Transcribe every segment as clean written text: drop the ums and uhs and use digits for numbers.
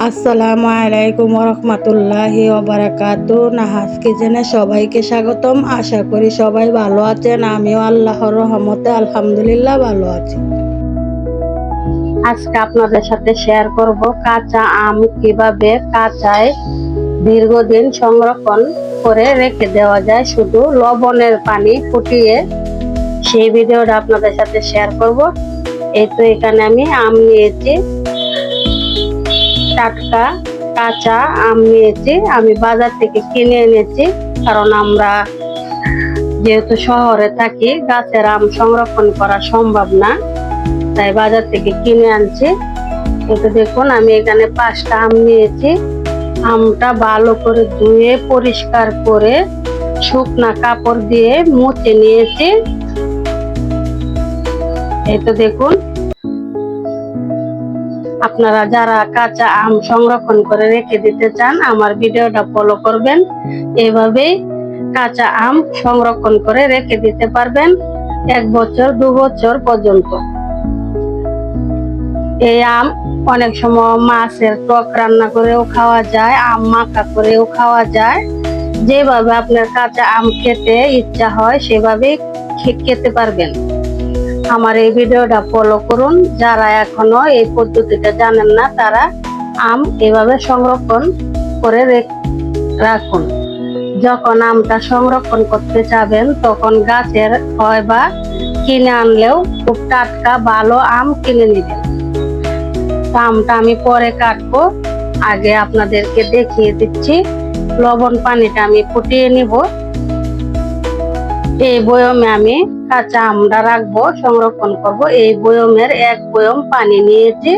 আসসালামু আলাইকুম রহমতুল্লাহি ওবারাকাতু। নাহাস কিচেনে সবাইকে স্বাগতম। আশা করি সবাই ভালো আছেন। আমিও আল্লাহর রহমতে আলহামদুলিল্লাহ ভালো আছি। আজকে আপনাদের সাথে শেয়ার করব কাঁচা আম কিভাবে কাঁচায় দীর্ঘদিন সংরক্ষণ করে রেখে দেওয়া যায় শুধু লবণের পানি ফুটিয়ে। সেই ভিডিওটা আপনাদের সাথে শেয়ার করব। এই তো এখানে আমি আম নিয়েছি, টাটকা কাঁচা আম নিয়েছি। আমি বাজার থেকে কিনে এনেছি, কারণ আমরা যেহেতু শহরে থাকি গাছের আম সংরক্ষণ করা সম্ভব না, তাই বাজার থেকে কিনে আনছি। কিন্তু দেখুন আমি এখানে 5টা আম নিয়েছি। আমটা ভালো করে ধুয়ে পরিষ্কার করে শুকনা কাপড় দিয়ে মুছে নিয়েছি। এই তো দেখুন, আপনারা যারা কাঁচা আম সংরক্ষণ করে রেখে দিতে চান আমার ভিডিওটা ফলো করবেন। এভাবেই কাঁচা আম সংরক্ষণ করে রেখে দিতে পারবেন 1 বছর 2 বছর পর্যন্ত। এই আম অনেক সময় মাছের টক রান্না করেও খাওয়া যায়, আম মাখা করেও খাওয়া যায়। যেভাবে আপনার কাঁচা আম খেতে ইচ্ছা হয় সেভাবেই খেতে পারবেন। আমার এই ভিডিওটা ফলো করুন। যারা এখনো এই পদ্ধতিটা জানেন না তারা আম এভাবে সংরক্ষণ করে রাখুন। যখন আমটা সংরক্ষণ করতে চাবেন তখন গাছের হয় বা কিনে আনলেও খুব টাটকা ভালো আম কিনে নেবেন। আমটা আমি পরে কাটবো, আগে আপনাদেরকে দেখিয়ে দিচ্ছি। লবণ পানিটা আমি ফুটিয়ে নিব। এই বয়মে আমি কাঁচা আমটা রাখবো, সংরক্ষণ করব। এই বয়মের 1 বয়ম পানি নিয়েছি।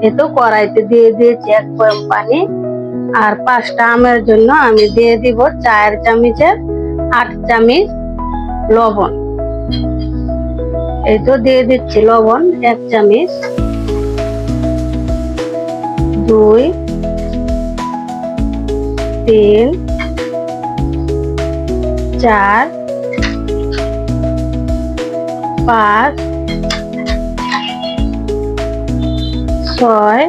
এতো কড়াইতে দিয়ে দিয়েছি 1 বয়ম পানি। আর 5টা আমের জন্য আমি দিয়ে দিব 4 চামচের 8 চামচ লবণ। এই তো দিয়ে দিচ্ছি লবণ 1 চামচ, 2, 3, 4, 5, 6,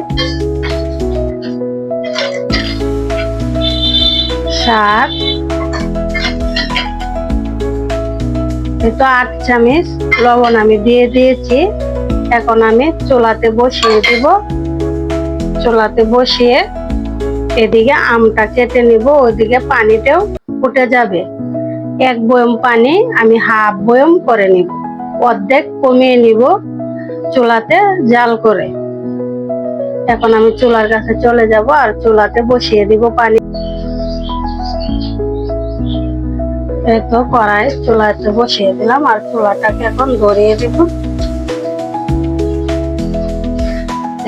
7, এই তো 8 চামচ লবণ আমি দিয়ে দিয়েছি। এখন আমি চুলাতে বসিয়ে দিব। চুলাতে বসিয়ে এদিকে আমটা কেটে নিব, ওইদিকে পানিটাও ফুটে যাবে। 1 বয়ম পানি আমি হাফ বয়ম করে নিব, অর্ধেক কমিয়ে নিব চুলাতে জাল করে। এখন আমি চুলার কাছে চলে যাব আর চুলাতে বসিয়ে দিব পানি। এই তো কড়াই চুলাতে বসিয়ে দিলাম আর চুলাটাকে এখন ধরিয়ে দিব।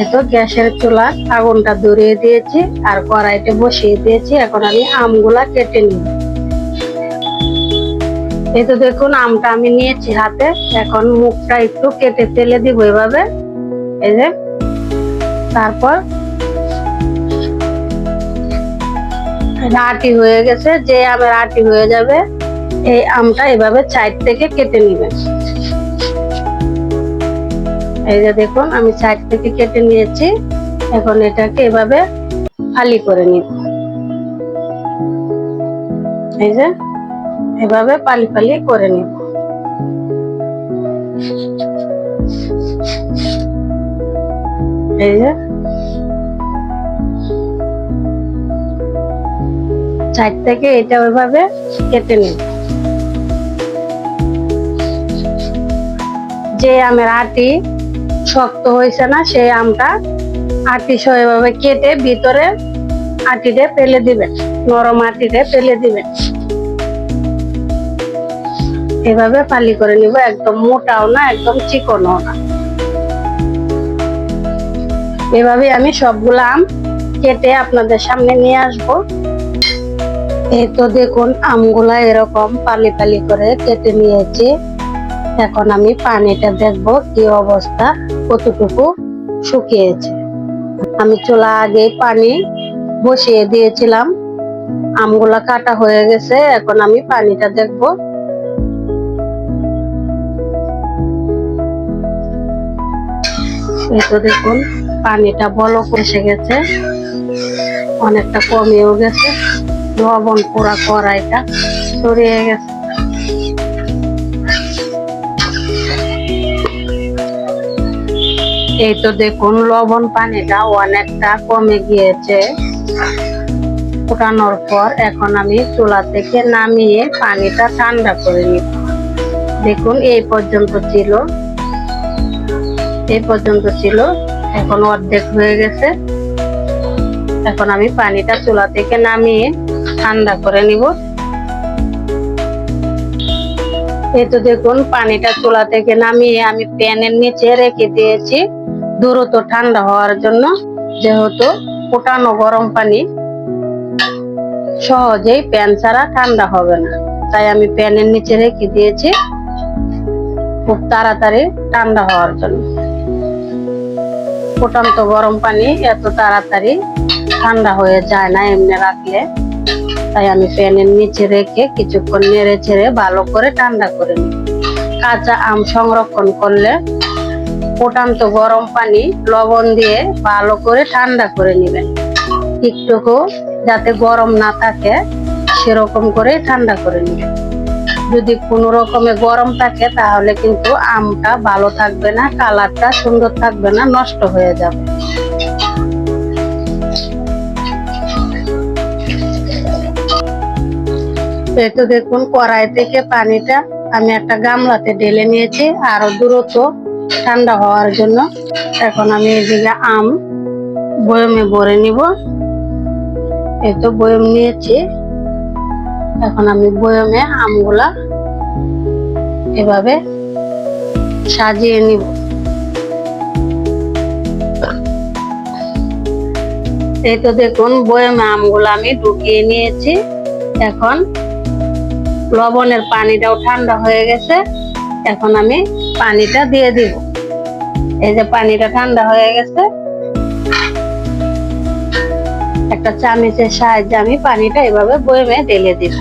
এই তো গ্যাসের চুলা আগুনটা ধরিয়ে দিয়েছি আর কড়াইতে বসিয়ে দিয়েছি। এখন আমি আমগুলা কেটে নিব। এই তো দেখুন আমটা আমি নিয়েছি হাতে। এখন মুখটা একটু কেটে ফেলে দিব এভাবে, এই যে। তারপর আটি হয়ে গেছে, যে আমের আটি হয়ে যাবে এই আমটা এভাবে সাইড থেকে কেটে নেবেন। এই যে দেখুন আমি সাইড থেকে কেটে নিয়েছি। এখন এটাকে এভাবে ফালি করে নিব। এই যে এভাবে ফালি ফালি করে নিব। এই যে সাইড থেকে এটা ওইভাবে কেটে নিব। যে আমের আটি শক্ত হয়েছে না সেই আমটা আটি সহ এভাবে কেটে ভিতরে আটিটা ফেলে দিবেন, নরম আটিটা ফেলে দিবেন। এভাবে ফালি করে নিব, একদম মোটাও না একদম চিকনও না। এভাবে আমি সবগুলো আম কেটে আপনাদের সামনে নিয়ে আসব। এই তো দেখুন আমগুলা এরকম পালি পালি করে কেটে নিয়েছি। এখন আমি পানিটা দেখব কি অবস্থা, কতটুকু শুকিয়েছে। আমি চুলা আগে পানি বসিয়ে দিয়েছিলাম, আমগুলা কাটা হয়ে গেছে। এখন আমি পানিটা দেখব। এই তো দেখুন পানিটা বলক এসে গেছে, অনেকটা কমেও গেছে, লবণ পুরা কড়াইটা ছড়িয়ে গেছে। এই তো দেখুন লবণ পানিটা অনেকটা কমে গিয়েছে ফুটানোর পর। এখন আমি চুলা থেকে নামিয়ে পানিটা ঠান্ডা করে নিব। দেখুন এই পর্যন্ত ছিল, এখন অর্ধেক হয়ে গেছে। এখন আমি পানিটা চুলা থেকে নামিয়ে ঠান্ডা করে নিব। এই তো দেখুন পানিটা চুলা থেকে নামিয়ে আমি প্যানের নিচে রেখে দিয়েছি দ্রুত ঠান্ডা হওয়ার জন্য। যেহেতু ফুটানো গরম পানি, সহজেই প্যান ছাড়া ঠান্ডা হবে না, তাই আমি প্যানের নিচে রেখে দিয়েছি খুব তাড়াতাড়ি ঠান্ডা হওয়ার জন্য। ফুটন্ত গরম পানি এত তাড়াতাড়ি ঠান্ডা হয়ে যায় না এমনি রাখলে, তাই আমি প্যানের নিচে রেখে কিছুক্ষণ নেড়ে ছেড়ে ভালো করে ঠান্ডা করে নিই। কাঁচা আম সংরক্ষণ করলে ফুটন্ত গরম পানি লবণ দিয়ে ভালো করে ঠান্ডা করে নেবেন। একটুকু যাতে গরম না থাকে সেরকম করে ঠান্ডা করে নেবেন। যদি কোনো রকমে গরম থাকে তাহলে কিন্তু আমটা ভালো থাকবে না, কালারটা সুন্দর থাকবে না, নষ্ট হয়ে যাবে। এই তো দেখুন কড়াই থেকে পানিটা আমি একটা গামলাতে ঢেলে নিয়েছি আরো দ্রুত ঠান্ডা হওয়ার জন্য। এখন আমি এদিকে আম বয়মে ভরে নিব। এই তো বয়ম নিয়েছি, এখন আমি বয়মে আমগুলা এভাবে সাজিয়ে নিব। এই তো দেখুন বয়মে আমগুলা আমি ঢুকিয়ে নিয়েছি। এখন লবণের পানিটাও ঠান্ডা হয়ে গেছে, এখন আমি পানিটা দিয়ে দিব। এই যে পানিটা ঠান্ডা হয়ে গেছে, একটা চামচের সাহায্যে আমি পানিটা এভাবে বয়মে ঢেলে দিব।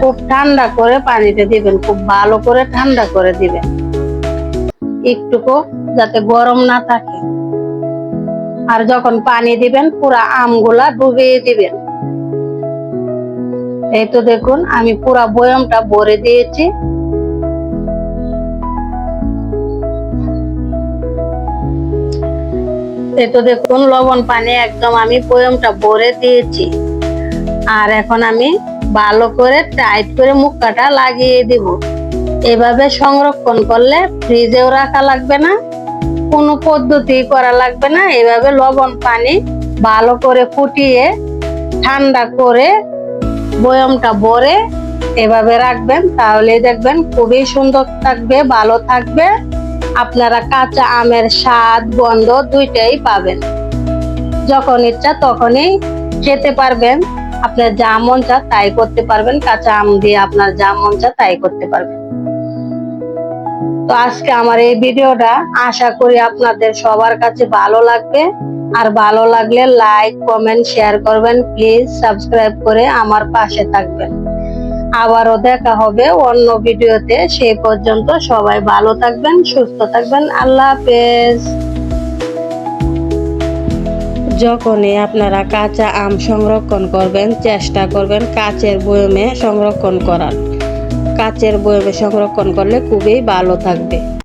খুব ঠান্ডা করে পানিটা দিবেন, খুব ভালো করে ঠান্ডা করে দিবেন, একটুকু যাতে গরম না থাকে। আর যখন পানি দিবেন পুরা আমগুলা ডুবিয়ে দিবেন। এই তো দেখুন আমি পুরা বয়মটা ভরে দিয়েছি। এই তো দেখুন লবণ পানি একদম আমি বয়মটা ভরে দিয়েছি। আর এখন আমি ভালো করে টাইট করে মুখটা লাগিয়ে দিব। এভাবে সংরক্ষণ করলে ফ্রিজেও রাখা লাগবে না, কোনো পদ্ধতি করা লাগবে না। এভাবে লবণ পানি ভালো করে ফুটিয়ে ঠান্ডা করে বয়মটা ভরে এভাবে রাখবেন, তাহলে দেখবেন খুবই সুন্দর থাকবে, ভালো থাকবে। আপনারা কাঁচা আমের স্বাদ গন্ধ দুইটাই পাবেন। যখন ইচ্ছা তখনই খেতে পারবেন, আপনার যা মন চা তাই করতে পারবেন। কাঁচা আম দিয়ে আপনার যা মন চা তাই করতে পারবেন। তো আজকে আমার এই ভিডিওটা আশা করি আপনাদের সবার কাছে ভালো লাগবে। আর ভালো লাগলে লাইক কমেন্ট শেয়ার করবেন, প্লিজ সাবস্ক্রাইব করে আমার পাশে থাকবেন। আবারও দেখা হবে অন্য ভিডিওতে। সেই পর্যন্ত সবাই ভালো থাকবেন, সুস্থ থাকবেন। আল্লাহ হাফেজ। যখনই আপনারা কাঁচা আম সংরক্ষণ করবেন চেষ্টা করবেন কাচের বয়মে সংরক্ষণ করার। কাচের বয়মে সংরক্ষণ করলে খুবই ভালো থাকবে।